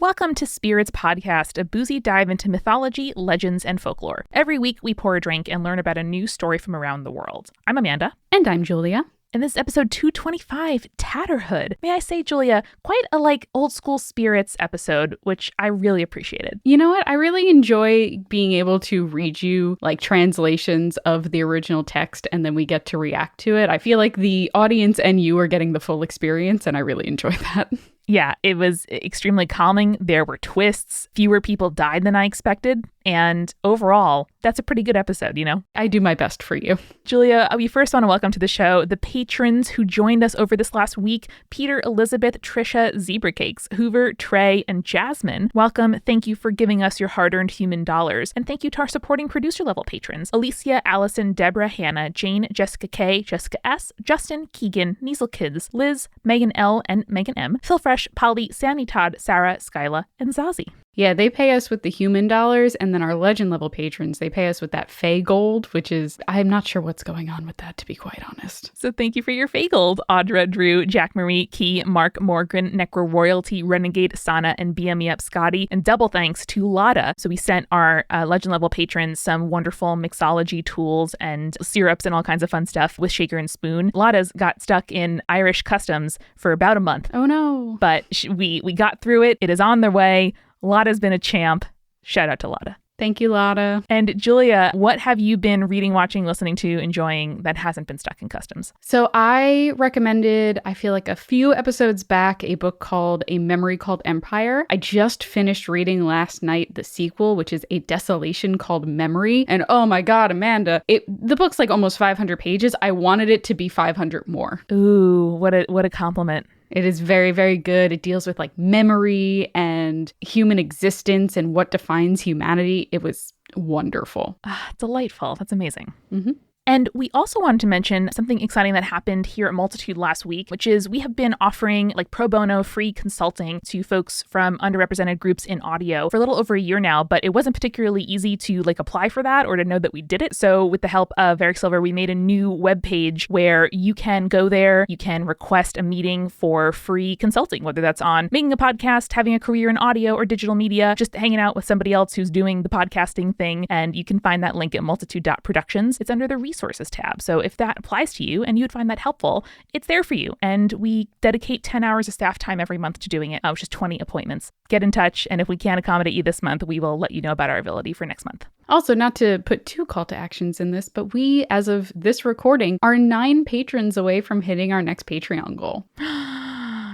Welcome to Spirits Podcast, a boozy dive into mythology, legends, and folklore. Every week, we pour a drink and learn about a new story from around the world. I'm Amanda. And I'm Julia. And this is episode 225, Tatterhood. May I say, Julia, quite a old school spirits episode, which I really appreciated. You know what? I really enjoy being able to read you translations of the original text and then we get to react to it. I feel like the audience and you are getting the full experience and I really enjoy that. Yeah, it was extremely calming. There were twists. Fewer people died than I expected. And overall, that's a pretty good episode, you know? I do my best for you. Julia, we first want to welcome to the show the patrons who joined us over this last week. Peter, Elizabeth, Trisha, Zebra Cakes, Hoover, Trey, and Jasmine. Welcome. Thank you for giving us your hard-earned human dollars. And thank you to our supporting producer-level patrons. Alicia, Allison, Deborah, Hannah, Jane, Jessica K, Jessica S, Justin, Keegan, Niesel Kids, Liz, Megan L, and Megan M, Phil Fresh, Polly, Sammy Todd, Sarah, Skyla, and Zazie. Yeah, they pay us with the human dollars, and then our legend level patrons, they pay us with that Fey Gold, which is, I'm not sure what's going on with that, to be quite honest. So thank you for your Fey Gold, Audra, Drew, Jack Marie, Key, Mark, Morgan, Necro Royalty, Renegade, Sana, and BME Up Scotty, and double thanks to Lada. So we sent our legend level patrons some wonderful mixology tools and syrups and all kinds of fun stuff with shaker and spoon. Lada's got stuck in Irish customs for about a month. Oh no. But we got through it. It is on their way. Lada's been a champ. Shout out to Lada. Thank you, Lada. And Julia, what have you been reading, watching, listening to, enjoying that hasn't been stuck in customs? So I recommended, I feel like a few episodes back, a book called A Memory Called Empire. I just finished reading last night the sequel, which is A Desolation Called Memory. And oh my God, Amanda, the book's almost 500 pages. I wanted it to be 500 more. Ooh, what a compliment. It is very, very good. It deals with memory and human existence and what defines humanity. It was wonderful. Delightful. That's amazing. Mm-hmm. And we also wanted to mention something exciting that happened here at Multitude last week, which is we have been offering pro bono free consulting to folks from underrepresented groups in audio for a little over a year now, but it wasn't particularly easy to apply for that or to know that we did it. So with the help of Eric Silver, we made a new webpage where you can go there, you can request a meeting for free consulting, whether that's on making a podcast, having a career in audio or digital media, just hanging out with somebody else who's doing the podcasting thing. And you can find that link at multitude.productions. It's under the resources tab. So if that applies to you and you'd find that helpful, it's there for you. And we dedicate 10 hours of staff time every month to doing it, which is 20 appointments. Get in touch. And if we can't accommodate you this month, we will let you know about our ability for next month. Also, not to put two call to actions in this, but we, as of this recording, are 9 patrons away from hitting our next Patreon goal.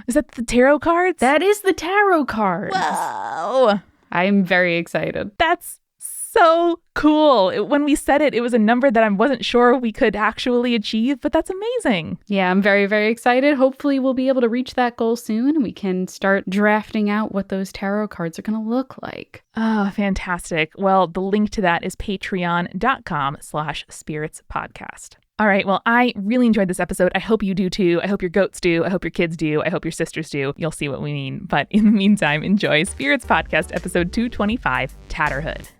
Is that the tarot cards? That is the tarot cards. Whoa. I'm very excited. That's so cool. When we said it, it was a number that I wasn't sure we could actually achieve, but that's amazing. Yeah, I'm very, very excited. Hopefully we'll be able to reach that goal soon and we can start drafting out what those tarot cards are going to look like. Oh, fantastic. Well, the link to that is patreon.com/spiritspodcast. All right. Well, I really enjoyed this episode. I hope you do too. I hope your goats do. I hope your kids do. I hope your sisters do. You'll see what we mean. But in the meantime, enjoy Spirits Podcast, episode 225, Tatterhood.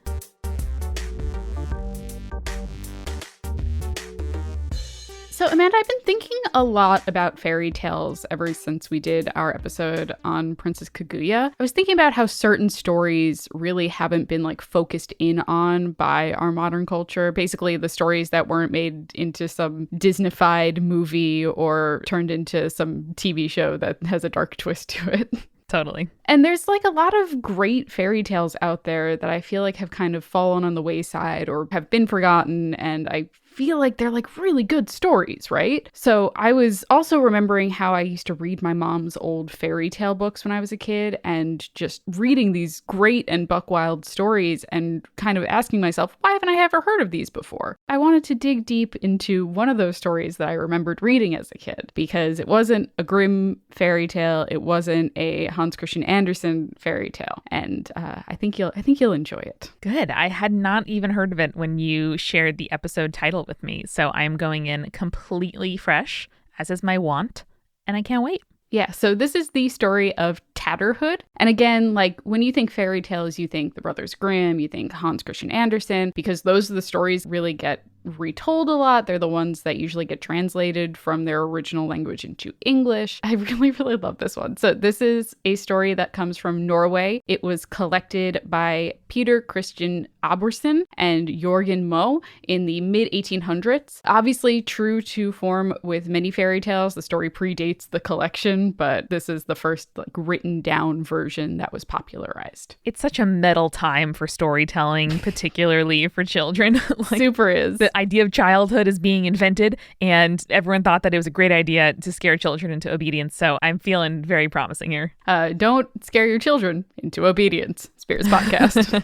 So, Amanda, I've been thinking a lot about fairy tales ever since we did our episode on Princess Kaguya. I was thinking about how certain stories really haven't been focused in on by our modern culture. Basically, the stories that weren't made into some Disney-fied movie or turned into some TV show that has a dark twist to it. Totally. And there's a lot of great fairy tales out there that I feel have kind of fallen on the wayside or have been forgotten, and I feel they're really good stories, right? So I was also remembering how I used to read my mom's old fairy tale books when I was a kid and just reading these great and buck wild stories and kind of asking myself, why haven't I ever heard of these before? I wanted to dig deep into one of those stories that I remembered reading as a kid because it wasn't a Grimm fairy tale, it wasn't a Hans Christian Andersen fairy tale, and I think you'll enjoy it. Good. I had not even heard of it when you shared the episode title with me, so I'm going in completely fresh, as is my wont, and I can't wait. Yeah, so this is the story of Tatterhood. And again, when you think fairy tales, you think the Brothers Grimm, you think Hans Christian Andersen, because those are the stories that really get retold a lot. They're the ones that usually get translated from their original language into English. I really, really love this one. So this is a story that comes from Norway. It was collected by Peter Christian Aberson and Jorgen Moe in the mid-1800s. Obviously true to form with many fairy tales, the story predates the collection, but this is the first written down version that was popularized. It's such a metal time for storytelling, particularly for children. Super is. The idea of childhood is being invented, and everyone thought that it was a great idea to scare children into obedience. So I'm feeling very promising here. Don't scare your children into obedience. Spirits Podcast.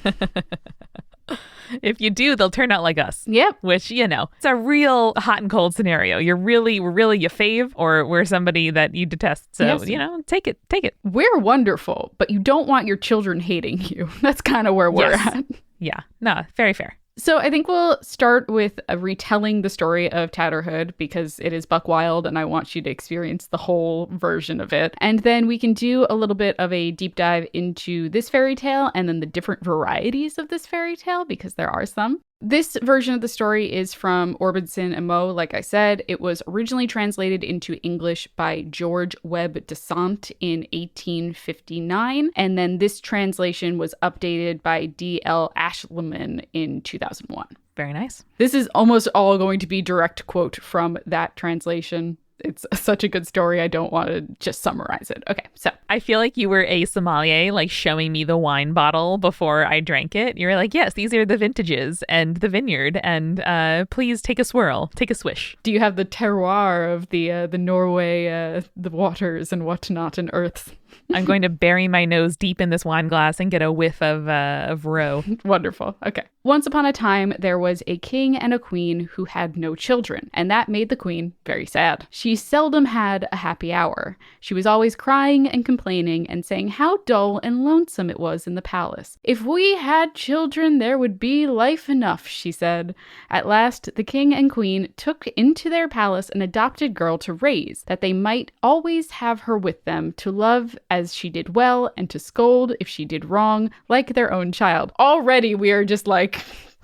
If you do, they'll turn out like us. Yep. Which, it's a real hot and cold scenario. We're really your fave, or we're somebody that you detest. So, yes. Take it. We're wonderful, but you don't want your children hating you. That's kind of where we're at. Yeah. No, very fair. So I think we'll start with retelling the story of Tatterhood because it is buck wild and I want you to experience the whole version of it. And then we can do a little bit of a deep dive into this fairy tale and then the different varieties of this fairy tale because there are some. This version of the story is from Orbison and Moe. Like I said, it was originally translated into English by George Webb Dasant in 1859. And then this translation was updated by D.L. Ashleman in 2001. Very nice. This is almost all going to be direct quote from that translation. It's such a good story. I don't want to just summarize it. Okay, so. I feel like you were a sommelier, showing me the wine bottle before I drank it. You were like, yes, these are the vintages and the vineyard, and please take a swirl, take a swish. Do you have the terroir of the Norway, the waters and whatnot and earths? I'm going to bury my nose deep in this wine glass and get a whiff of roe. Wonderful. Okay. Once upon a time, there was a king and a queen who had no children, and that made the queen very sad. She seldom had a happy hour. She was always crying and complaining and saying how dull and lonesome it was in the palace. If we had children, there would be life enough, she said. At last, the king and queen took into their palace an adopted girl to raise, that they might always have her with them to love as she did well and to scold if she did wrong, like their own child. Already we are just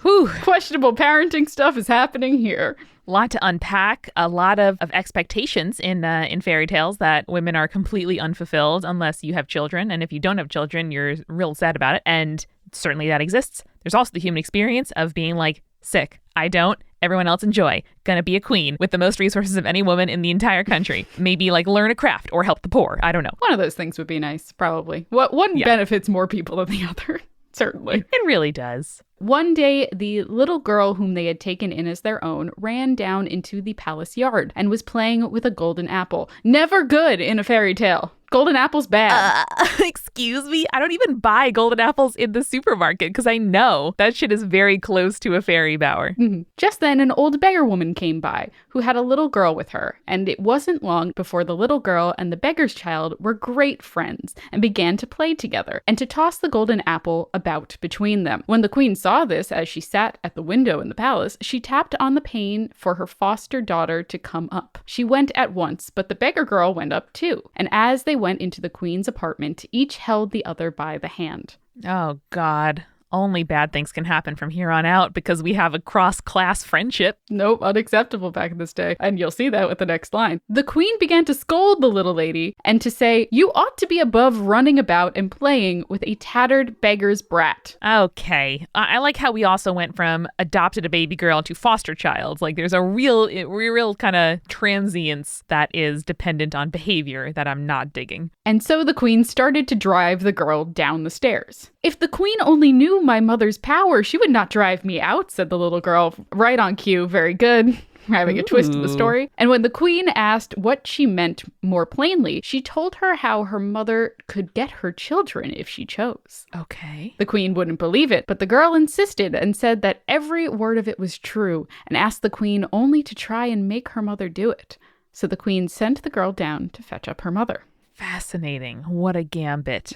whew, questionable parenting stuff is happening here. A lot to unpack, a lot of expectations in fairy tales that women are completely unfulfilled unless you have children. And if you don't have children, you're real sad about it. And certainly that exists. There's also the human experience of being sick. I don't. Everyone else enjoy. Gonna be a queen with the most resources of any woman in the entire country. Maybe learn a craft or help the poor. I don't know. One of those things would be nice, probably. One benefits more people than the other. Certainly. It really does. One day, the little girl whom they had taken in as their own ran down into the palace yard and was playing with a golden apple. Never good in a fairy tale. Golden apple's bad. Excuse me? I don't even buy golden apples in the supermarket because I know that shit is very close to a fairy bower. Mm-hmm. Just then, an old beggar woman came by who had a little girl with her, and it wasn't long before the little girl and the beggar's child were great friends and began to play together and to toss the golden apple about between them. When the queen saw this as she sat at the window in the palace, she tapped on the pane for her foster daughter to come up. She went at once, but the beggar girl went up too, and as they went into the queen's apartment, each held the other by the hand. Oh, God. Only bad things can happen from here on out because we have a cross-class friendship. Nope, unacceptable back in this day. And you'll see that with the next line. The queen began to scold the little lady and to say, "You ought to be above running about and playing with a tattered beggar's brat." Okay. I like how we also went from adopted a baby girl to foster child. There's a real kind of transience that is dependent on behavior that I'm not digging. And so the queen started to drive the girl down the stairs. "If the queen only knew my mother's power, she would not drive me out," said the little girl. Right on cue. Very good. Having a twist in the story. And when the queen asked what she meant more plainly, she told her how her mother could get her children if she chose. Okay. The queen wouldn't believe it, but the girl insisted and said that every word of it was true and asked the queen only to try and make her mother do it. So the queen sent the girl down to fetch up her mother. Fascinating. What a gambit.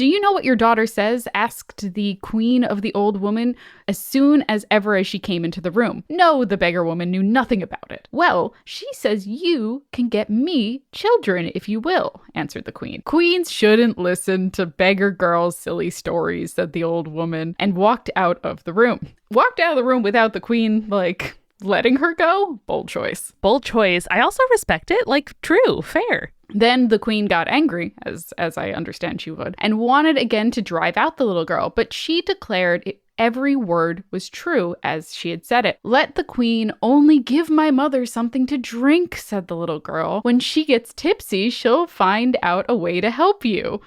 "Do you know what your daughter says?" asked the queen of the old woman as soon as ever as she came into the room. No, the beggar woman knew nothing about it. "Well, she says you can get me children if you will," answered the queen. "Queens shouldn't listen to beggar girls' silly stories," said the old woman, and walked out of the room. Walked out of the room without the queen, letting her go? Bold choice. Bold choice. I also respect it. True, fair. Then the queen got angry, as I understand she would, and wanted again to drive out the little girl, but she declared every word was true as she had said it. "Let the queen only give my mother something to drink," said the little girl. "When she gets tipsy, she'll find out a way to help you."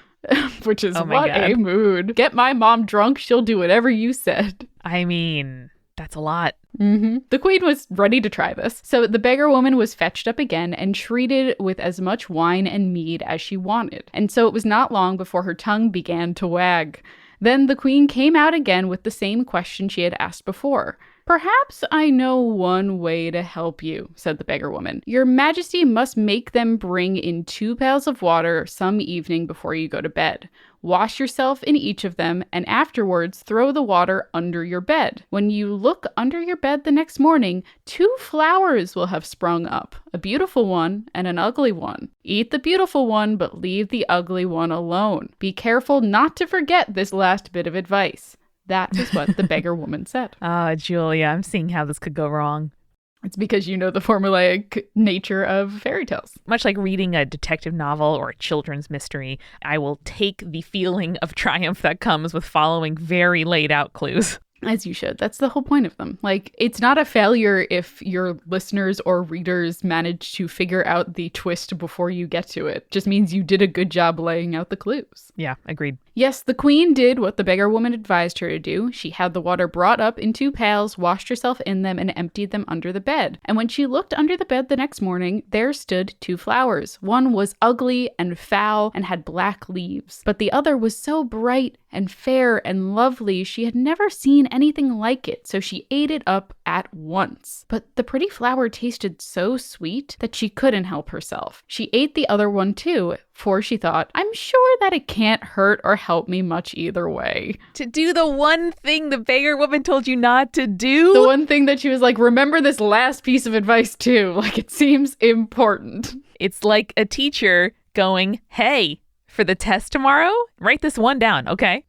Which is what a mood. "Get my mom drunk, she'll do whatever you said." I mean, that's a lot. Mm-hmm. The queen was ready to try this. So the beggar woman was fetched up again and treated with as much wine and mead as she wanted. And so it was not long before her tongue began to wag. Then the queen came out again with the same question she had asked before. "Perhaps I know one way to help you," said the beggar woman. "Your Majesty must make them bring in 2 pails of water some evening before you go to bed. Wash yourself in each of them, and afterwards throw the water under your bed. When you look under your bed the next morning, 2 flowers will have sprung up, a beautiful one and an ugly one. Eat the beautiful one, but leave the ugly one alone. Be careful not to forget this last bit of advice." That is what the beggar woman said. Oh, Julia, I'm seeing how this could go wrong. It's because you know the formulaic nature of fairy tales. Much like reading a detective novel or a children's mystery, I will take the feeling of triumph that comes with following very laid out clues. As you should. That's the whole point of them. It's not a failure if your listeners or readers manage to figure out the twist before you get to it. Just means you did a good job laying out the clues. Yeah, agreed. Yes, the queen did what the beggar woman advised her to do. She had the water brought up in 2 pails, washed herself in them, and emptied them under the bed. And when she looked under the bed the next morning, there stood 2 flowers. One was ugly and foul and had black leaves, but the other was so bright and fair and lovely she had never seen anything like it, so she ate it up at once. But the pretty flower tasted so sweet that she couldn't help herself. She ate the other one too, for she thought, "I'm sure that it can't hurt or help me much either way." To do the one thing the beggar woman told you not to do? The one thing that she was like, remember this last piece of advice too. It seems important. It's like a teacher going, "Hey, for the test tomorrow, write this one down, okay?"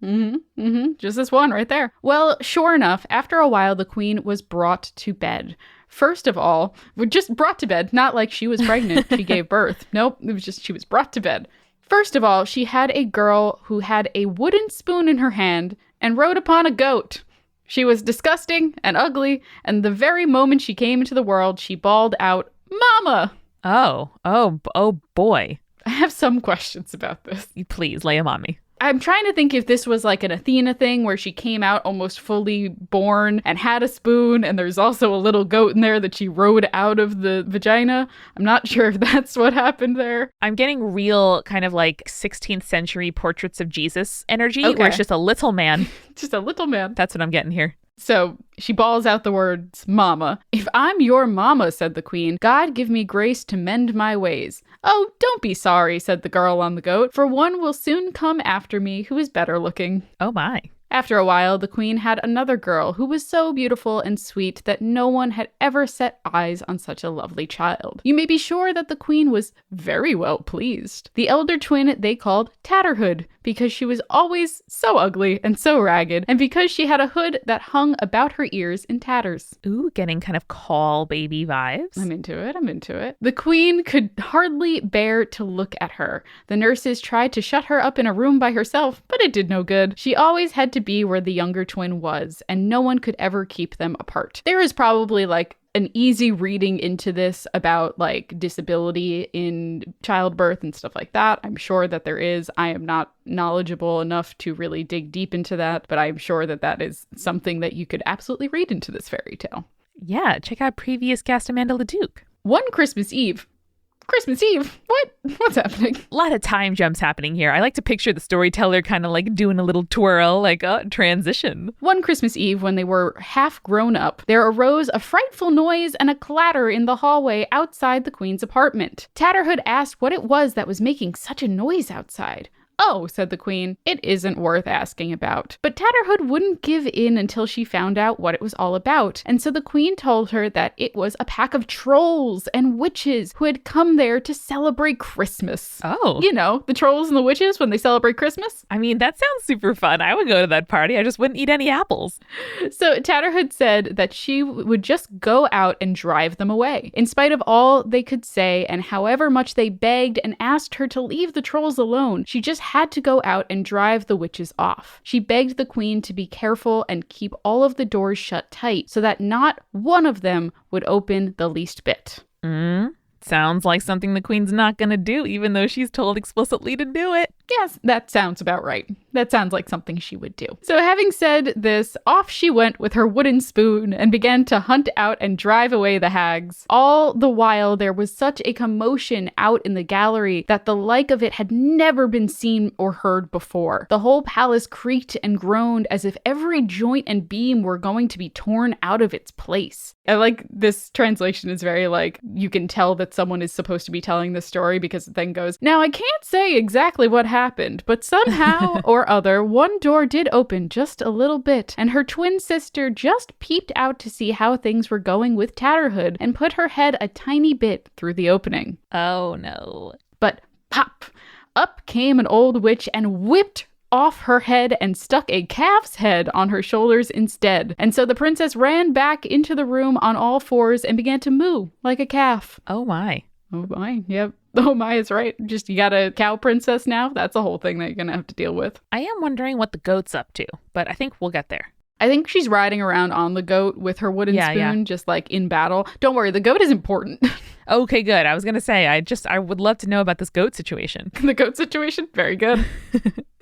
Just this one right there. Well, sure enough, after a while, the queen was brought to bed. First of all, just brought to bed, not like she was pregnant, she gave birth. Nope, it was just she was brought to bed. First of all, she had a girl who had a wooden spoon in her hand and rode upon a goat. She was disgusting and ugly, and the very moment she came into the world, she bawled out, "Mama!" Oh boy. I have some questions about this. Please, lay 'em on me. I'm trying to think if this was like an Athena thing where she came out almost fully born and had a spoon, and there's also a little goat in there that she rode out of the vagina. I'm not sure if that's what happened there. I'm getting real kind of 16th century portraits of Jesus energy, where it's just a little man. Just a little man. That's what I'm getting here. So she bawls out the words, "Mama." "If I'm your mama," said the queen, "God give me grace to mend my ways." "Oh, don't be sorry," said the girl on the goat, "for one will soon come after me who is better looking." Oh my. After a while, the queen had another girl who was so beautiful and sweet that no one had ever set eyes on such a lovely child. You may be sure that the queen was very well pleased. The elder twin they called Tatterhood, because she was always so ugly and so ragged, and because she had a hood that hung about her ears in tatters. Ooh, getting kind of call baby vibes. I'm into it. The queen could hardly bear to look at her. The nurses tried to shut her up in a room by herself, but it did no good. She always had to be where the younger twin was, and no one could ever keep them apart. There is probably an easy reading into this about disability in childbirth and stuff like that. I'm sure that there is. I am not knowledgeable enough to really dig deep into that, but I'm sure that that is something that you could absolutely read into this fairy tale. Yeah, check out previous guest Amanda LeDuc. One Christmas Eve? What? What's happening? A lot of time jumps happening here. I like to picture the storyteller kind of doing a little twirl, transition. One Christmas Eve, when they were half grown up, there arose a frightful noise and a clatter in the hallway outside the queen's apartment. Tatterhood asked what it was that was making such a noise outside. "Oh," said the queen, "it isn't worth asking about." But Tatterhood wouldn't give in until she found out what it was all about, and so the queen told her that it was a pack of trolls and witches who had come there to celebrate Christmas. Oh. You know, the trolls and the witches when they celebrate Christmas. I mean, that sounds super fun. I would go to that party. I just wouldn't eat any apples. So Tatterhood said that she would just go out and drive them away, in spite of all they could say, and however much they begged and asked her to leave the trolls alone, she just had to go out and drive the witches off. She begged the queen to be careful and keep all of the doors shut tight so that not one of them would open the least bit. Sounds like something the queen's not going to do, even though she's told explicitly to do it. Yes, that sounds about right. That sounds like something she would do. So having said this, off she went with her wooden spoon and began to hunt out and drive away the hags. All the while, there was such a commotion out in the gallery that the like of it had never been seen or heard before. The whole palace creaked and groaned as if every joint and beam were going to be torn out of its place. I like this translation is very like, you can tell that someone is supposed to be telling the story because it then goes, "Now I can't say exactly what happened, but somehow or other, one door did open just a little bit, and her twin sister just peeped out to see how things were going with Tatterhood and put her head a tiny bit through the opening." Oh no. But pop! Up came an old witch and whipped off her head and stuck a calf's head on her shoulders instead. And so the princess ran back into the room on all fours and began to moo like a calf. Oh my. Oh my, yep. Oh my is right. Just you got a cow princess now? That's a whole thing that you're going to have to deal with. I am wondering what the goat's up to, but I think we'll get there. I think she's riding around on the goat with her wooden spoon, just like in battle. Don't worry, the goat is important. Okay, good. I was going to say, I would love to know about this goat situation. The goat situation? Very good.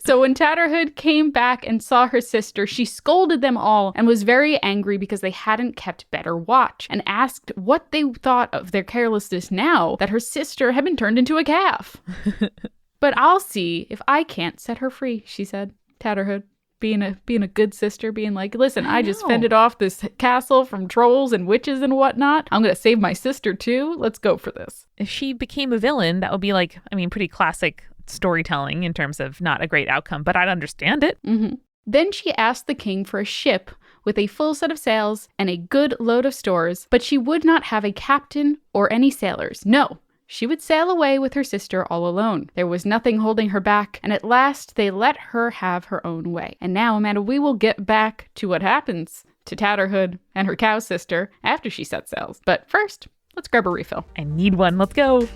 So when Tatterhood came back and saw her sister, she scolded them all and was very angry because they hadn't kept better watch, and asked what they thought of their carelessness now that her sister had been turned into a calf. "But I'll see if I can't set her free," she said. Tatterhood, being a good sister, being like, "Listen, I just fended off this castle from trolls and witches and whatnot. I'm going to save my sister too. Let's go for this." If she became a villain, that would be like, I mean, pretty classic storytelling in terms of not a great outcome, but I'd understand it. Then she asked the king for a ship with a full set of sails and a good load of stores, but she would not have a captain or any sailors. No, she would sail away with her sister all alone. There was nothing holding her back, and at last they let her have her own way. And now, Amanda, we will get back to what happens to Tatterhood and her cow sister after she sets sails. But first, let's grab a refill. I need one. Let's go.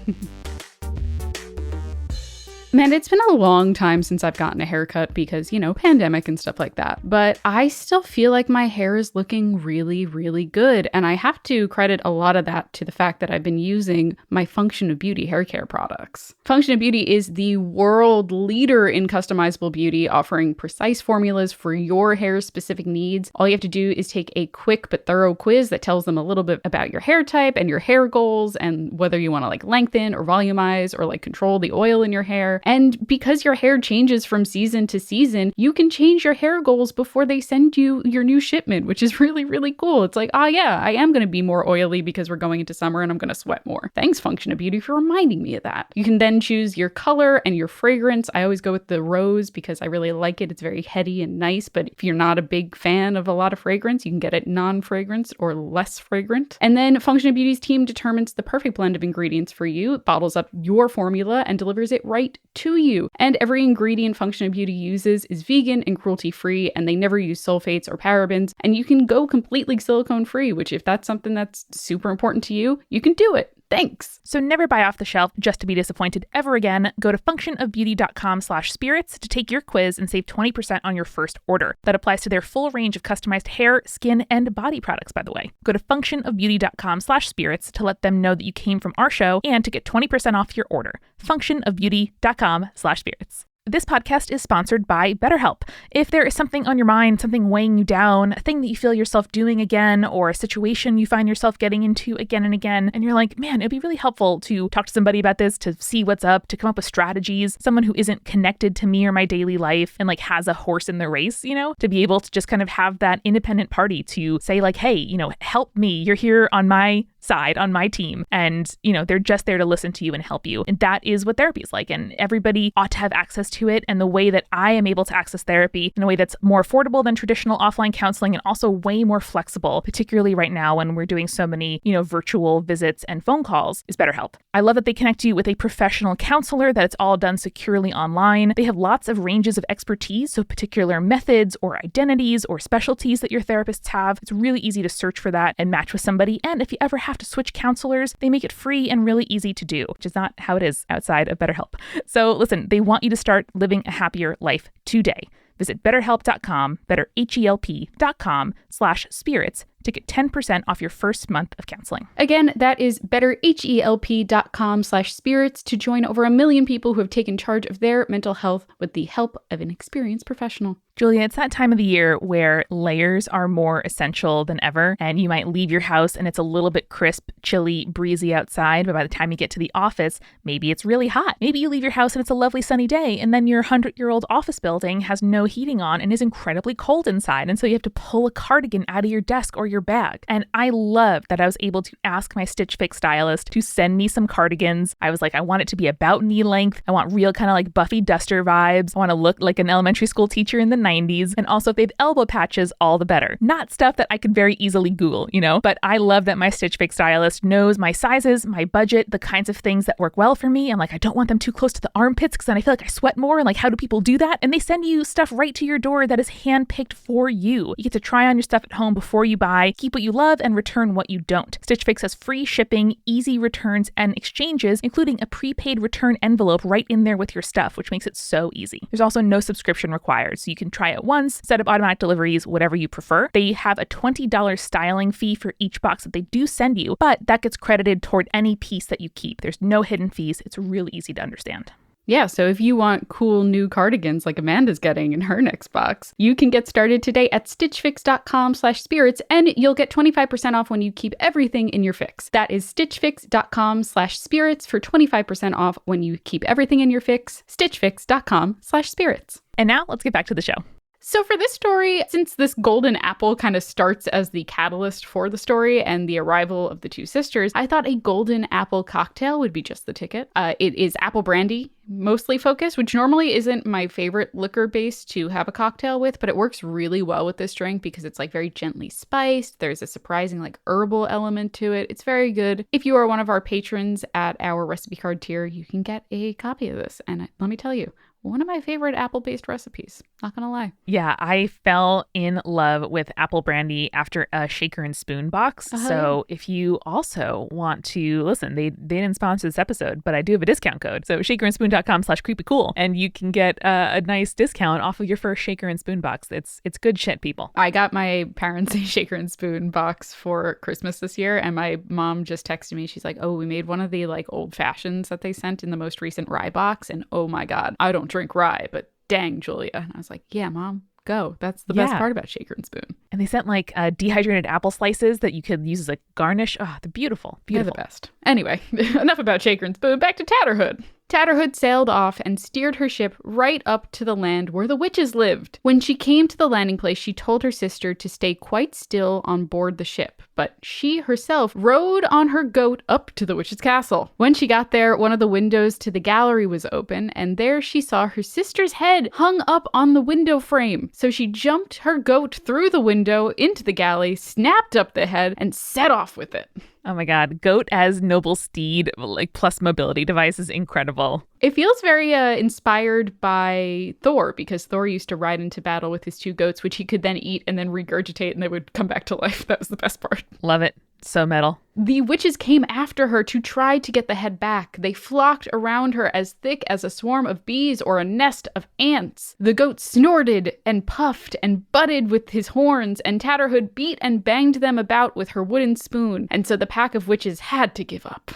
Man, it's been a long time since I've gotten a haircut because, you know, pandemic and stuff like that. But I still feel like my hair is looking really, really good. And I have to credit a lot of that to the fact that I've been using my Function of Beauty hair care products. Function of Beauty is the world leader in customizable beauty, offering precise formulas for your hair's specific needs. All you have to do is take a quick but thorough quiz that tells them a little bit about your hair type and your hair goals and whether you want to like lengthen or volumize or like control the oil in your hair. And because your hair changes from season to season, you can change your hair goals before they send you your new shipment, which is really, really cool. It's like, yeah, I am going to be more oily because we're going into summer and I'm going to sweat more. Thanks, Function of Beauty, for reminding me of that. You can then choose your color and your fragrance. I always go with the rose because I really like it. It's very heady and nice, but if you're not a big fan of a lot of fragrance, you can get it non-fragrance or less fragrant. And then Function of Beauty's team determines the perfect blend of ingredients for you. It bottles up your formula and delivers it right to you. And every ingredient Function of Beauty uses is vegan and cruelty-free, and they never use sulfates or parabens. And you can go completely silicone-free, which if that's something that's super important to you, you can do it. Thanks. So never buy off the shelf just to be disappointed ever again. Go to functionofbeauty.com/spirits to take your quiz and save 20% on your first order. That applies to their full range of customized hair, skin, and body products, by the way. Go to functionofbeauty.com/spirits to let them know that you came from our show and to get 20% off your order. functionofbeauty.com/spirits. This podcast is sponsored by BetterHelp. If there is something on your mind, something weighing you down, a thing that you feel yourself doing again, or a situation you find yourself getting into again and again, and you're like, man, it'd be really helpful to talk to somebody about this, to see what's up, to come up with strategies, someone who isn't connected to me or my daily life and like has a horse in the race, you know, to be able to just kind of have that independent party to say like, hey, you know, help me. You're here on my side, on my team. And, you know, they're just there to listen to you and help you. And that is what therapy is like. And everybody ought to have access to it and the way that I am able to access therapy in a way that's more affordable than traditional offline counseling and also way more flexible, particularly right now when we're doing so many, virtual visits and phone calls, is BetterHelp. I love that they connect you with a professional counselor, that it's all done securely online. They have lots of ranges of expertise, so particular methods or identities or specialties that your therapists have. It's really easy to search for that and match with somebody. And if you ever have to switch counselors, they make it free and really easy to do, which is not how it is outside of BetterHelp. So listen, they want you to start living a happier life today. Visit betterhelp.com, betterhelp.com/spirits to get 10% off your first month of counseling. Again, that is betterhelp.com/spirits to join over 1 million people who have taken charge of their mental health with the help of an experienced professional. Julia, it's that time of the year where layers are more essential than ever, and you might leave your house and it's a little bit crisp, chilly, breezy outside, but by the time you get to the office, maybe it's really hot. Maybe you leave your house and it's a lovely sunny day, and then your 100-year-old office building has no heating on and is incredibly cold inside, and so you have to pull a cardigan out of your desk or your bag. And I love that I was able to ask my Stitch Fix stylist to send me some cardigans. I was like, I want it to be about knee length. I want real kind of like Buffy Duster vibes. I want to look like an elementary school teacher in the 90s. And also if they have elbow patches, all the better. Not stuff that I could very easily Google, but I love that my Stitch Fix stylist knows my sizes, my budget, the kinds of things that work well for me. I'm like, I don't want them too close to the armpits because then I feel like I sweat more. And like, how do people do that? And they send you stuff right to your door that is handpicked for you. You get to try on your stuff at home before you buy, keep what you love, and return what you don't. Stitch Fix has free shipping, easy returns and exchanges, including a prepaid return envelope right in there with your stuff, which makes it so easy. There's also no subscription required, so you can try it once, set up automatic deliveries, whatever you prefer. They have a $20 styling fee for each box that they do send you, but that gets credited toward any piece that you keep. There's no hidden fees. It's really easy to understand. Yeah, so if you want cool new cardigans like Amanda's getting in her next box, you can get started today at stitchfix.com/spirits, and you'll get 25% off when you keep everything in your fix. That is stitchfix.com/spirits for 25% off when you keep everything in your fix. stitchfix.com/spirits. And now let's get back to the show. So for this story, since this golden apple kind of starts as the catalyst for the story and the arrival of the two sisters, I thought a golden apple cocktail would be just the ticket. It is apple brandy, mostly focused, which normally isn't my favorite liquor base to have a cocktail with, but it works really well with this drink because it's like very gently spiced. There's a surprising like herbal element to it. It's very good. If you are one of our patrons at our recipe card tier, you can get a copy of this. And let me tell you, one of my favorite apple-based recipes. Not gonna lie. Yeah, I fell in love with apple brandy after a shaker and spoon box. So if you also want to listen, they didn't sponsor this episode, but I do have a discount code. So shakerandspoon.com/creepycool, and you can get a nice discount off of your first shaker and spoon box. It's good shit, people. I got my parents a shaker and spoon box for Christmas this year, and my mom just texted me. She's like, "Oh, we made one of the like old fashions that they sent in the most recent rye box, and oh my god, I don't drink rye, but dang, Julia." And I was like, yeah, Mom, go. That's the best part about shaker and spoon. And they sent like dehydrated apple slices that you could use as a garnish. Oh, they're beautiful. Beautiful. They're the best. Anyway, enough about shaker and spoon. Back to Tatterhood. Tatterhood sailed off and steered her ship right up to the land where the witches lived. When she came to the landing place, she told her sister to stay quite still on board the ship, but she herself rode on her goat up to the witch's castle. When she got there, one of the windows to the gallery was open, and there she saw her sister's head hung up on the window frame. So she jumped her goat through the window into the galley, snapped up the head, and set off with it. Oh my god, goat as noble steed, like plus mobility device is incredible. It feels very inspired by Thor, because Thor used to ride into battle with his two goats, which he could then eat and then regurgitate, and they would come back to life. That was the best part. Love it. So metal. The witches came after her to try to get the head back. They flocked around her as thick as a swarm of bees or a nest of ants. The goat snorted and puffed and butted with his horns, and Tatterhood beat and banged them about with her wooden spoon. And so the pack of witches had to give up.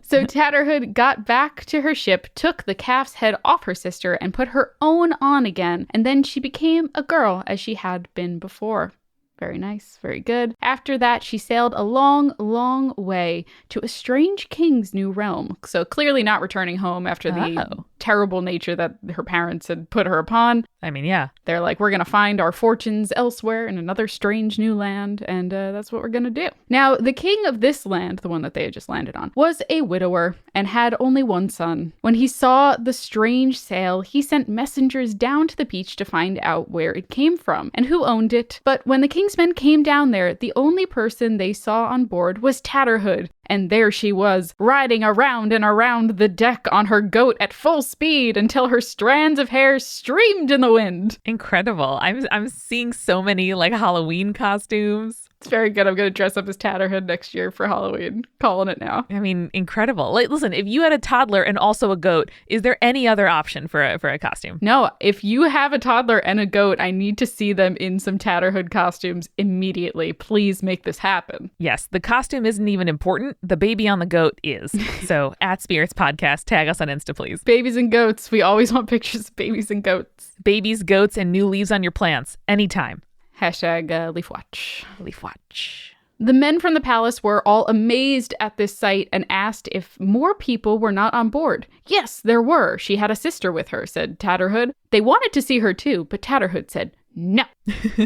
So Tatterhood got back to her ship, took the calf's head off her sister, and put her own on again. And then she became a girl as she had been before. Very nice. Very good. After that, she sailed a long, long way to a strange king's new realm. So clearly not returning home after the terrible nature that her parents had put her upon. I mean, yeah. They're like, we're going to find our fortunes elsewhere in another strange new land, and that's what we're going to do. Now, the king of this land, the one that they had just landed on, was a widower and had only one son. When he saw the strange sail, he sent messengers down to the beach to find out where it came from and who owned it. But when the king's men came down there, the only person they saw on board was Tatterhood. And there she was, riding around and around the deck on her goat at full speed until her strands of hair streamed in the wind. Incredible. I'm seeing so many like Halloween costumes. It's very good. I'm going to dress up as Tatterhood next year for Halloween. Calling it now. I mean, incredible. Like, listen, if you had a toddler and also a goat, is there any other option for a costume? No, if you have a toddler and a goat, I need to see them in some Tatterhood costumes immediately. Please make this happen. Yes, the costume isn't even important. The baby on the goat is. So at Spirits Podcast, tag us on Insta, please. Babies and goats. We always want pictures of babies and goats. Babies, goats, and new leaves on your plants. Anytime. Hashtag LeafWatch. LeafWatch. The men from the palace were all amazed at this sight and asked if more people were not on board. Yes, there were. She had a sister with her, said Tatterhood. They wanted to see her too, but Tatterhood said, no.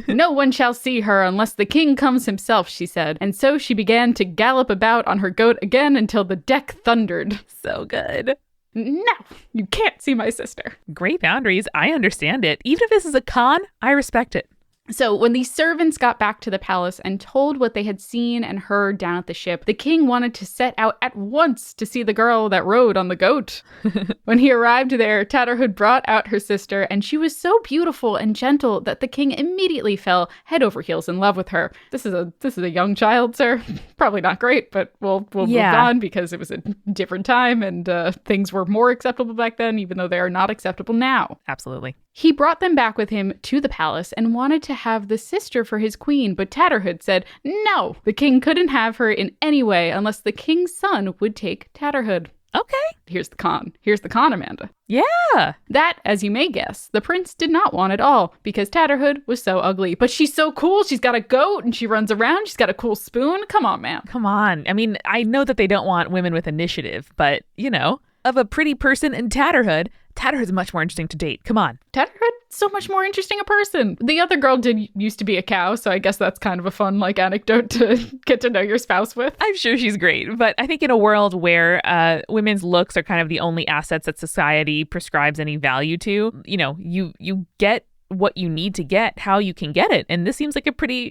No one shall see her unless the king comes himself, she said. And so she began to gallop about on her goat again until the deck thundered. So good. No, you can't see my sister. Great boundaries. I understand it. Even if this is a con, I respect it. So when the servants got back to the palace and told what they had seen and heard down at the ship, the king wanted to set out at once to see the girl that rode on the goat. When he arrived there, Tatterhood brought out her sister, and she was so beautiful and gentle that the king immediately fell head over heels in love with her. This is a young child, sir. Probably not great, but we'll move on because it was a different time and things were more acceptable back then, even though they are not acceptable now. Absolutely. He brought them back with him to the palace and wanted to have the sister for his queen, but Tatterhood said no, the king couldn't have her in any way unless the king's son would take Tatterhood. Okay. Here's the con. Here's the con, Amanda. Yeah. That, as you may guess, the prince did not want at all because Tatterhood was so ugly. But she's so cool. She's got a goat and she runs around. She's got a cool spoon. Come on, man. Come on. I mean, I know that they don't want women with initiative, but, you know, of a pretty person in Tatterhood's much more interesting to date. Come on. Tatterhood, so much more interesting a person. The other girl used to be a cow, so I guess that's kind of a fun anecdote to get to know your spouse with. I'm sure she's great, but I think in a world where women's looks are kind of the only assets that society prescribes any value to, you know, you get what you need to get, how you can get it. And this seems like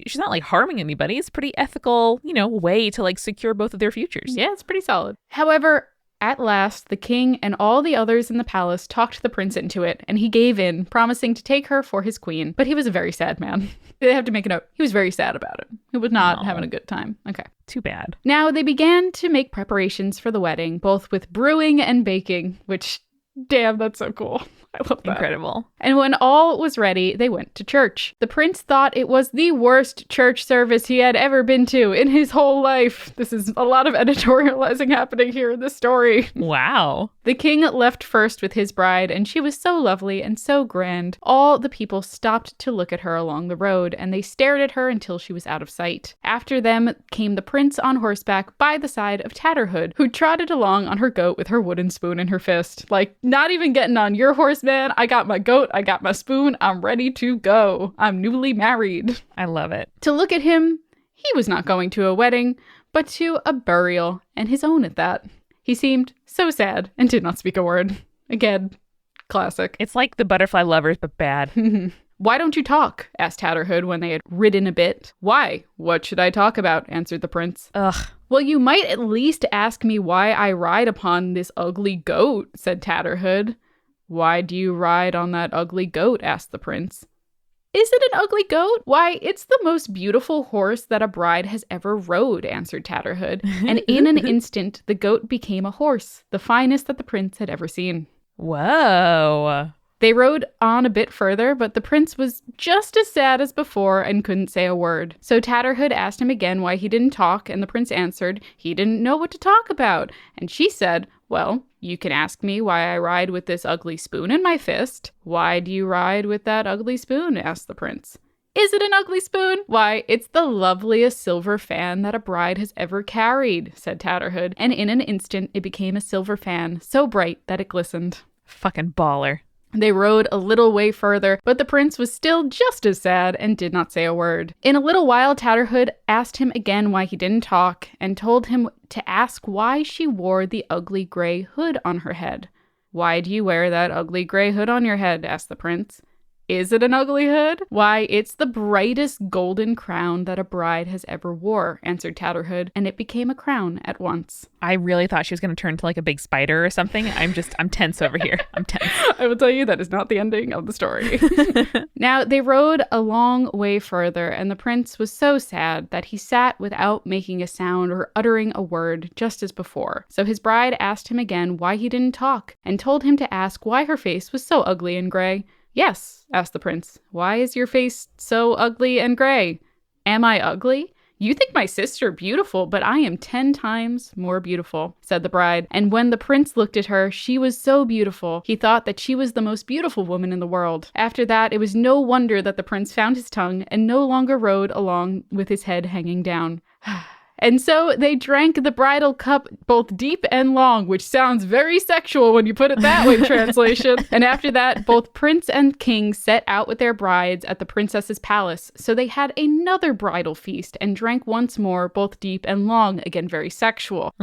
she's not harming anybody. It's a pretty ethical, way to secure both of their futures. Yeah, it's pretty solid. However, at last, the king and all the others in the palace talked the prince into it, and he gave in, promising to take her for his queen. But he was a very sad man. They have to make a note. He was very sad about it. He was not having a good time. Okay. Too bad. Now, they began to make preparations for the wedding, both with brewing and baking, which, damn, that's so cool. I love that. Incredible. And when all was ready, they went to church. The prince thought it was the worst church service he had ever been to in his whole life. This is a lot of editorializing happening here in this story. Wow. The king left first with his bride, and she was so lovely and so grand. All the people stopped to look at her along the road, and they stared at her until she was out of sight. After them came the prince on horseback by the side of Tatterhood, who trotted along on her goat with her wooden spoon in her fist. Not even getting on your horse, man. I got my goat, I got my spoon, I'm ready to go. I'm newly married. I love it. To look at him, he was not going to a wedding, but to a burial, and his own at that. He seemed so sad and did not speak a word. Again, classic. It's like the butterfly lovers, but bad. Why don't you talk? Asked Tatterhood when they had ridden a bit. Why? What should I talk about? Answered the prince. Ugh. Well, you might at least ask me why I ride upon this ugly goat, said Tatterhood. Why do you ride on that ugly goat? Asked the prince. Is it an ugly goat? Why, it's the most beautiful horse that a bride has ever rode, answered Tatterhood. And in an instant, the goat became a horse, the finest that the prince had ever seen. Whoa. They rode on a bit further, but the prince was just as sad as before and couldn't say a word. So Tatterhood asked him again why he didn't talk, and the prince answered he didn't know what to talk about. And she said, well, you can ask me why I ride with this ugly spoon in my fist. Why do you ride with that ugly spoon? Asked the prince. Is it an ugly spoon? Why, it's the loveliest silver fan that a bride has ever carried, said Tatterhood, and in an instant it became a silver fan, so bright that it glistened. Fucking baller. They rode a little way further, but the prince was still just as sad and did not say a word. In a little while, Tatterhood asked him again why he didn't talk, and told him to ask why she wore the ugly gray hood on her head. Why do you wear that ugly gray hood on your head? Asked the prince. Is it an ugly hood? Why, it's the brightest golden crown that a bride has ever wore, answered Tatterhood, and it became a crown at once. I really thought she was going to turn into like a big spider or something. I'm tense over here. I'm tense. I will tell you that is not the ending of the story. Now, they rode a long way further, and the prince was so sad that he sat without making a sound or uttering a word, just as before. So his bride asked him again why he didn't talk, and told him to ask why her face was so ugly and gray. Yes, asked the prince. Why is your face so ugly and gray? Am I ugly? You think my sister beautiful, but I am 10 times more beautiful, said the bride. And when the prince looked at her, she was so beautiful, he thought that she was the most beautiful woman in the world. After that, it was no wonder that the prince found his tongue and no longer rode along with his head hanging down. And so they drank the bridal cup both deep and long, which sounds very sexual when you put it that way, translation. And after that, both prince and king set out with their brides at the princess's palace. So they had another bridal feast and drank once more, both deep and long, again very sexual.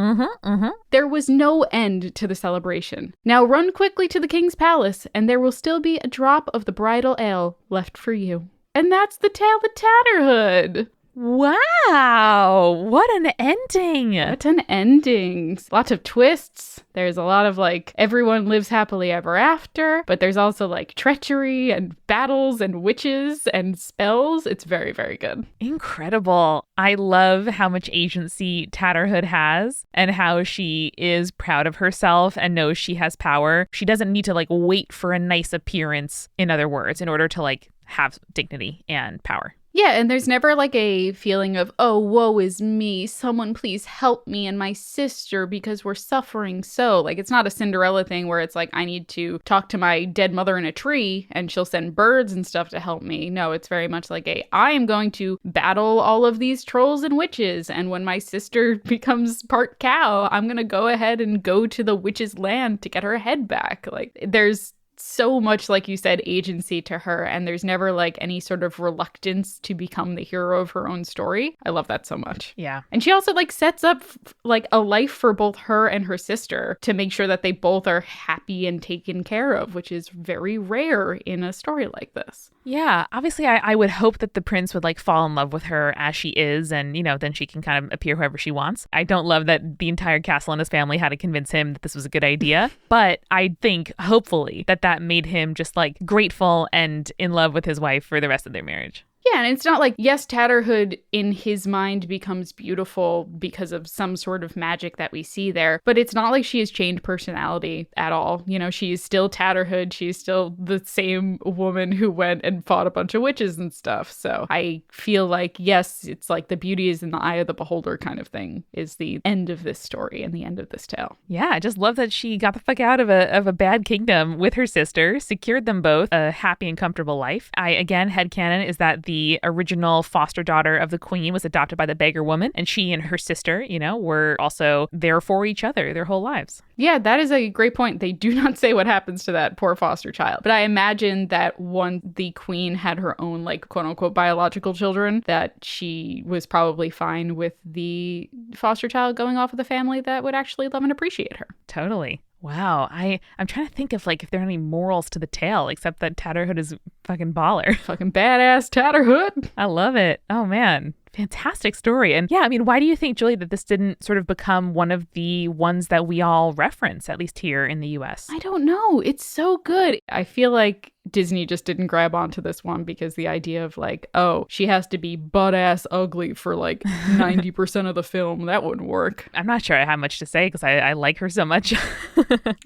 There was no end to the celebration. Now run quickly to the king's palace, and there will still be a drop of the bridal ale left for you. And that's the tale of Tatterhood. Wow, what an ending. What an ending. Lots of twists. There's a lot of like everyone lives happily ever after, but there's also like treachery and battles and witches and spells. It's very, very good. Incredible. I love how much agency Tatterhood has and how she is proud of herself and knows she has power. She doesn't need to like wait for a nice appearance, in other words, in order to like have dignity and power. Yeah, and there's never like a feeling of, oh, woe is me. Someone please help me and my sister because we're suffering so. Like, it's not a Cinderella thing where it's like, I need to talk to my dead mother in a tree and she'll send birds and stuff to help me. No, it's very much like I am going to battle all of these trolls and witches. And when my sister becomes part cow, I'm going to go ahead and go to the witch's land to get her head back. Like, there's so much, like you said, agency to her, and there's never like any sort of reluctance to become the hero of her own story. I love that so much. Yeah. And she also like sets up like a life for both her and her sister to make sure that they both are happy and taken care of, which is very rare in a story like this. Yeah, obviously I would hope that the prince would like fall in love with her as she is, and you know, then she can kind of appear whoever she wants. I don't love that the entire castle and his family had to convince him that this was a good idea, but I think hopefully that made him just like grateful and in love with his wife for the rest of their marriage. Yeah, and it's not like, yes, Tatterhood in his mind becomes beautiful because of some sort of magic that we see there, but it's not like she has changed personality at all. You know, she is still Tatterhood. She's still the same woman who went and fought a bunch of witches and stuff. So I feel like, yes, it's like the beauty is in the eye of the beholder kind of thing is the end of this story and the end of this tale. Yeah, I just love that she got the fuck out of a bad kingdom with her sister, secured them both a happy and comfortable life. Again, headcanon is that the original foster daughter of the queen was adopted by the beggar woman, and she and her sister, you know, were also there for each other their whole lives. Yeah, that is a great point. They do not say what happens to that poor foster child, but I imagine that once the queen had her own, like, quote unquote, biological children, that she was probably fine with the foster child going off with a family that would actually love and appreciate her. Totally. Wow. I'm trying to think of like if there are any morals to the tale, except that Tatterhood is fucking baller. Fucking badass Tatterhood. I love it. Oh man. Fantastic story. And yeah, I mean, why do you think, Julie, that this didn't sort of become one of the ones that we all reference, at least here in the US? I don't know. It's so good. I feel like Disney just didn't grab onto this one because the idea of like, oh, she has to be butt-ass ugly for like 90% of the film, that wouldn't work. I'm not sure I have much to say because I like her so much.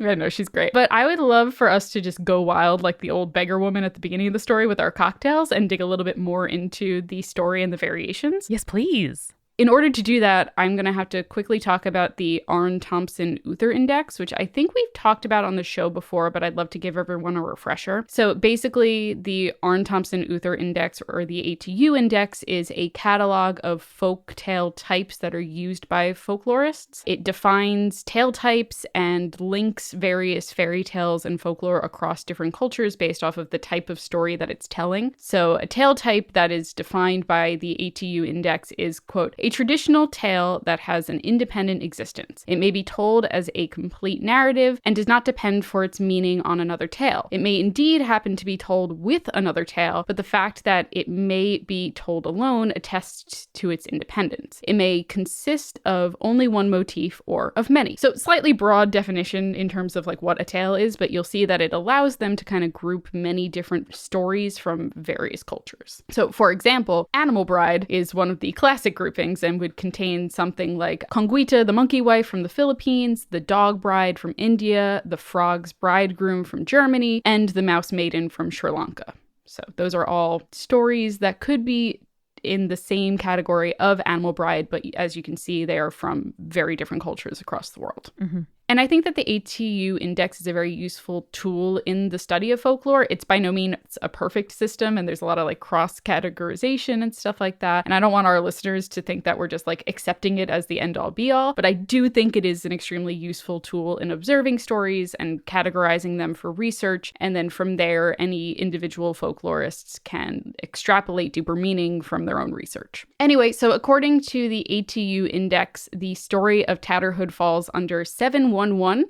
I know, she's great. But I would love for us to just go wild like the old beggar woman at the beginning of the story with our cocktails and dig a little bit more into the story and the variations. Yes, please. In order to do that, I'm going to have to quickly talk about the Arne-Thompson-Uther Index, which I think we've talked about on the show before, but I'd love to give everyone a refresher. So basically, the Arne-Thompson-Uther Index, or the ATU Index, is a catalog of folk tale types that are used by folklorists. It defines tale types and links various fairy tales and folklore across different cultures based off of the type of story that it's telling. So a tale type that is defined by the ATU Index is, quote, a traditional tale that has an independent existence. It may be told as a complete narrative and does not depend for its meaning on another tale. It may indeed happen to be told with another tale, but the fact that it may be told alone attests to its independence. It may consist of only one motif or of many. So slightly broad definition in terms of like what a tale is, but you'll see that it allows them to kind of group many different stories from various cultures. So for example, Animal Bride is one of the classic groupings and would contain something like Conguita, the monkey wife from the Philippines, the dog bride from India, the frog's bridegroom from Germany, and the mouse maiden from Sri Lanka. So those are all stories that could be in the same category of Animal Bride, but as you can see, they are from very different cultures across the world. Mm-hmm. And I think that the ATU Index is a very useful tool in the study of folklore. It's by no means a perfect system, and there's a lot of like cross-categorization and stuff like that. And I don't want our listeners to think that we're just like accepting it as the end-all be-all, but I do think it is an extremely useful tool in observing stories and categorizing them for research. And then from there, any individual folklorists can extrapolate deeper meaning from their own research. Anyway, so according to the ATU Index, the story of Tatterhood falls under 711,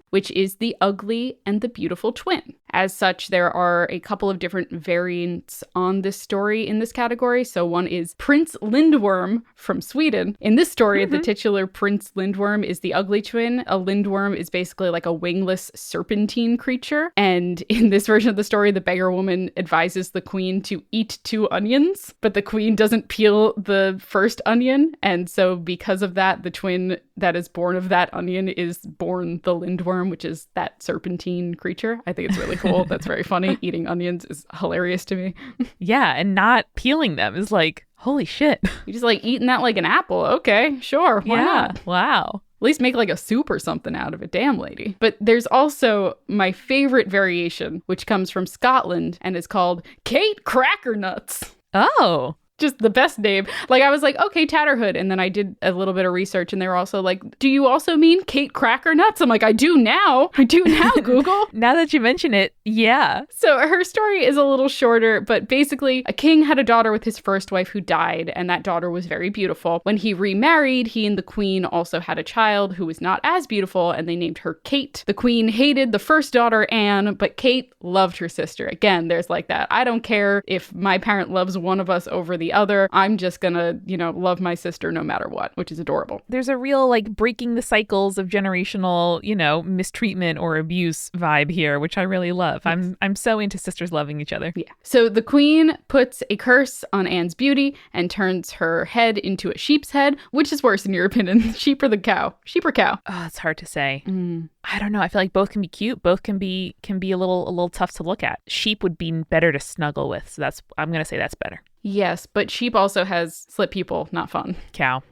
which is the ugly and the beautiful twin. As such, there are a couple of different variants on this story in this category. So one is Prince Lindworm from Sweden. In this story, the titular Prince Lindworm is the ugly twin. A lindworm is basically like a wingless serpentine creature. And in this version of the story, the beggar woman advises the queen to eat 2 onions, but the queen doesn't peel the first onion. And so because of that, the twin that is born of that onion is born the lindworm, which is that serpentine creature. I think it's really cool. That's very funny. Eating onions is hilarious to me. Yeah, and not peeling them is like, holy shit. You just like eating that like an apple. Okay, sure. Why not? Wow. At least make like a soup or something out of it. Damn, lady. But there's also my favorite variation, which comes from Scotland and is called Kate Crackernuts. Oh. Just the best name. Like, I was like, okay, Tatterhood. And then I did a little bit of research and they were also like, do you also mean Kate Crackernuts? I'm like, I do now, Google. Now that you mention it, yeah. So her story is a little shorter, but basically a king had a daughter with his first wife who died, and that daughter was very beautiful. When he remarried, he and the queen also had a child who was not as beautiful, and they named her Kate. The queen hated the first daughter, Anne, but Kate loved her sister. Again, there's like that. I don't care if my parent loves one of us over the other. I'm just gonna, love my sister no matter what, which is adorable. There's a real like breaking the cycles of generational, mistreatment or abuse vibe here, which I really love. Yes. I'm so into sisters loving each other. Yeah. So the queen puts a curse on Anne's beauty and turns her head into a sheep's head. Which is worse in your opinion, sheep or the cow? Sheep or cow? Oh, it's hard to say. I don't know. I feel like both can be cute. Both can be a little tough to look at. Sheep would be better to snuggle with. So I'm going to say that's better. Yes, but sheep also has slit pupil, not fun. Cow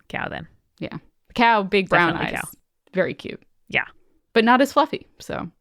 then. Yeah. Cow, big brown Definitely eyes. Cow. Very cute. Yeah. But not as fluffy. So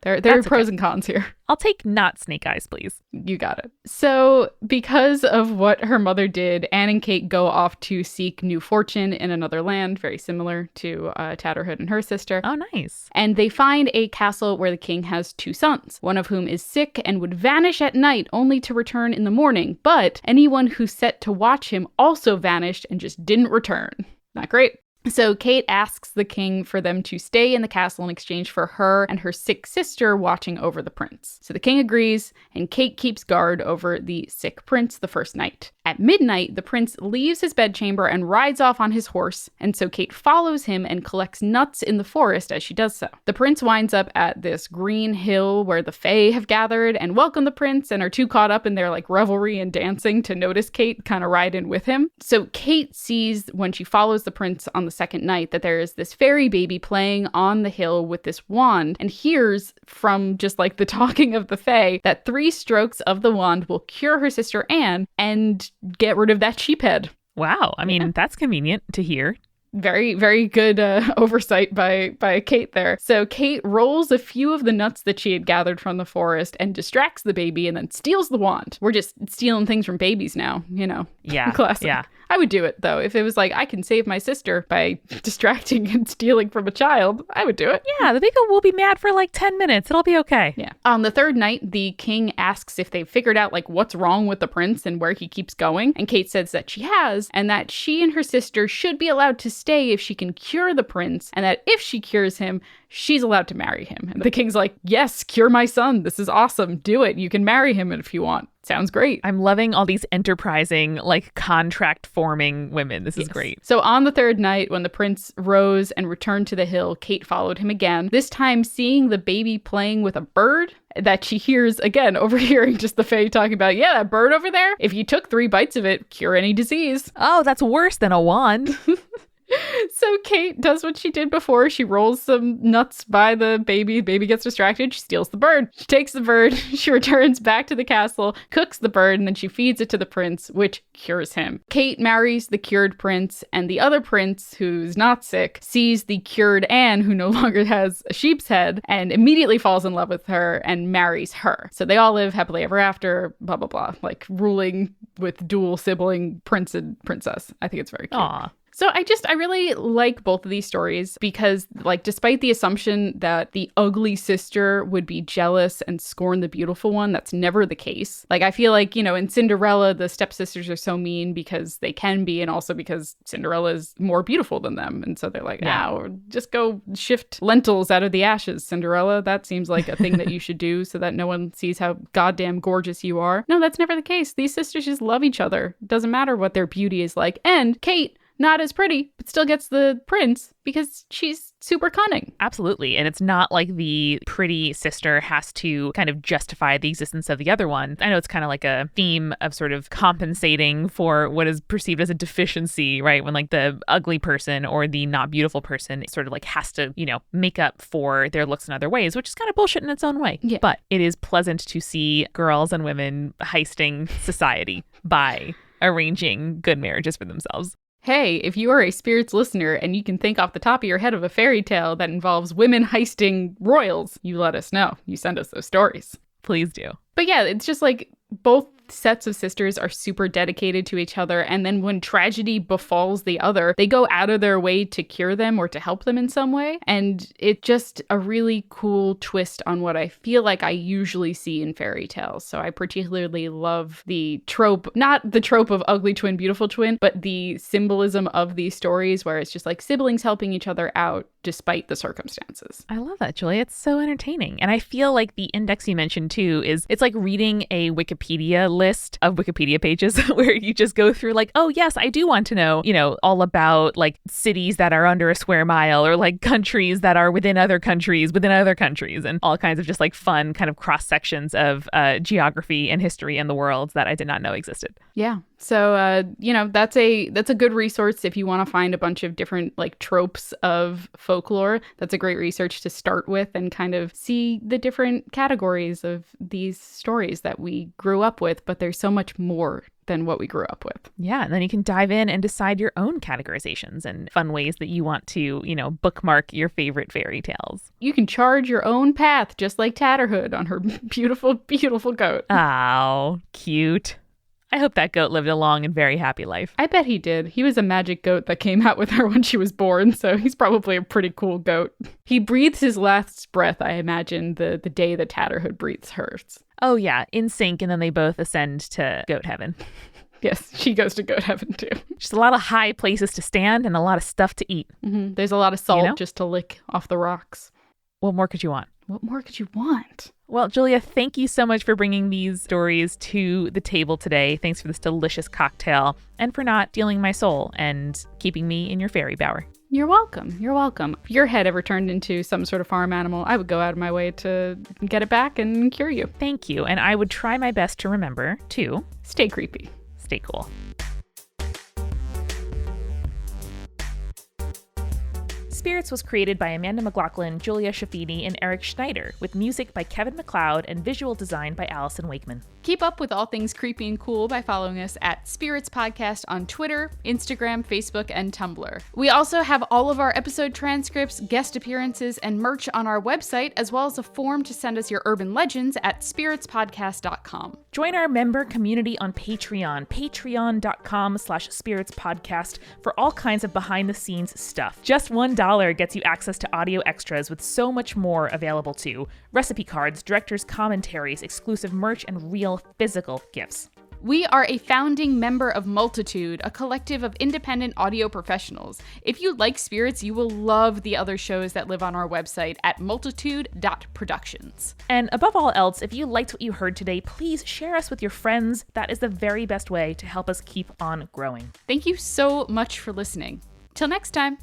there are pros and cons here. I'll take not snake eyes, please. You got it. So because of what her mother did, Anne and Kate go off to seek new fortune in another land, very similar to Tatterhood and her sister. Oh, nice. And they find a castle where the king has 2 sons, one of whom is sick and would vanish at night only to return in the morning. But anyone who set to watch him also vanished and just didn't return. Not great. So Kate asks the king for them to stay in the castle in exchange for her and her sick sister watching over the prince. So the king agrees, and Kate keeps guard over the sick prince the first night. At midnight, the prince leaves his bedchamber and rides off on his horse, and so Kate follows him and collects nuts in the forest as she does so. The prince winds up at this green hill where the fae have gathered and welcome the prince and are too caught up in their like revelry and dancing to notice Kate kind of ride in with him. So Kate sees when she follows the prince on the second night that there is this fairy baby playing on the hill with this wand, and hears from just like the talking of the fae that 3 strokes of the wand will cure her sister Anne and get rid of that sheep head. Wow. I mean, that's convenient to hear. Very, very good oversight by Kate there. So Kate rolls a few of the nuts that she had gathered from the forest and distracts the baby and then steals the wand. We're just stealing things from babies now, you know. Yeah. Classic. Yeah. I would do it, though. If it was like, I can save my sister by distracting and stealing from a child, I would do it. Yeah, the baby will be mad for like 10 minutes. It'll be okay. Yeah. On the third night, the king asks if they've figured out like what's wrong with the prince and where he keeps going. And Kate says that she has, and that she and her sister should be allowed to stay if she can cure the prince, and that if she cures him, she's allowed to marry him. And the king's like, yes, cure my son. This is awesome. Do it. You can marry him if you want. Sounds great. I'm loving all these enterprising, like contract forming women. This is great. So on the third night, when the prince rose and returned to the hill, Kate followed him again, this time seeing the baby playing with a bird that she hears, again, overhearing just the Fae talking about, yeah, that bird over there, if you took 3 bites of it, cure any disease. Oh, that's worse than a wand. So Kate does what she did before. She rolls some nuts by the baby. Baby gets distracted. She steals the bird. She takes the bird. She returns back to the castle, cooks the bird, and then she feeds it to the prince, which cures him. Kate marries the cured prince, and the other prince, who's not sick, sees the cured Anne, who no longer has a sheep's head, and immediately falls in love with her and marries her. So they all live happily ever after, blah, blah, blah, like ruling with dual sibling prince and princess. I think it's very cute. Aw. So I really like both of these stories because, like, despite the assumption that the ugly sister would be jealous and scorn the beautiful one, that's never the case. Like, I feel like, you know, in Cinderella, the stepsisters are so mean because they can be, and also because Cinderella is more beautiful than them. And so they're like, just go shift lentils out of the ashes, Cinderella. That seems like a thing that you should do so that no one sees how goddamn gorgeous you are. No, that's never the case. These sisters just love each other. It doesn't matter what their beauty is like. And Kate, not as pretty, but still gets the prince because she's super cunning. Absolutely. And it's not like the pretty sister has to kind of justify the existence of the other one. I know it's kind of like a theme of sort of compensating for what is perceived as a deficiency, right? When like the ugly person or the not beautiful person sort of like has to, you know, make up for their looks in other ways, which is kind of bullshit in its own way. Yeah. But it is pleasant to see girls and women heisting society by arranging good marriages for themselves. Hey, if you are a Spirits listener and you can think off the top of your head of a fairy tale that involves women heisting royals, you let us know. You send us those stories. Please do. But yeah, it's just like both sets of sisters are super dedicated to each other. And then when tragedy befalls the other, they go out of their way to cure them or to help them in some way. And it's just a really cool twist on what I feel like I usually see in fairy tales. So I particularly love the trope, not the trope of ugly twin, beautiful twin, but the symbolism of these stories where it's just like siblings helping each other out despite the circumstances. I love that, Julia. It's so entertaining. And I feel like the index you mentioned too it's like reading a Wikipedia list of Wikipedia pages where you just go through like, oh yes, I do want to know, you know, all about like cities that are under a square mile or like countries that are within other countries and all kinds of just like fun kind of cross sections of geography and history in the world that I did not know existed. Yeah. So, you know, that's a good resource if you want to find a bunch of different like tropes of folklore. That's a great research to start with and kind of see the different categories of these stories that we grew up with, but there's so much more than what we grew up with. Yeah, and then you can dive in and decide your own categorizations and fun ways that you want to, you know, bookmark your favorite fairy tales. You can charge your own path, just like Tatterhood on her beautiful, beautiful goat. Oh, cute. I hope that goat lived a long and very happy life. I bet he did. He was a magic goat that came out with her when she was born, so he's probably a pretty cool goat. He breathes his last breath, I imagine, the day that Tatterhood breathes hers. Oh yeah, in sync, and then they both ascend to goat heaven. Yes, she goes to goat heaven too. Just a lot of high places to stand and a lot of stuff to eat. Mm-hmm. There's a lot of salt just to lick off the rocks. What more could you want? What more could you want? Well, Julia, thank you so much for bringing these stories to the table today. Thanks for this delicious cocktail and for not stealing my soul and keeping me in your fairy bower. You're welcome. You're welcome. If your head ever turned into some sort of farm animal, I would go out of my way to get it back and cure you. Thank you. And I would try my best to remember to stay creepy. Stay cool. Spirits was created by Amanda McLaughlin, Julia Schaffini, and Eric Schneider, with music by Kevin MacLeod and visual design by Allison Wakeman. Keep up with all things creepy and cool by following us at Spirits Podcast on Twitter, Instagram, Facebook, and Tumblr. We also have all of our episode transcripts, guest appearances, and merch on our website, as well as a form to send us your urban legends at spiritspodcast.com. Join our member community on Patreon, patreon.com/spiritspodcast, for all kinds of behind-the-scenes stuff. Just $1 gets you access to audio extras with so much more available too. Recipe cards, director's commentaries, exclusive merch, and real physical gifts. We are a founding member of Multitude, a collective of independent audio professionals. If you like Spirits, you will love the other shows that live on our website at multitude.productions. And above all else, if you liked what you heard today, please share us with your friends. That is the very best way to help us keep on growing. Thank you so much for listening. Till next time.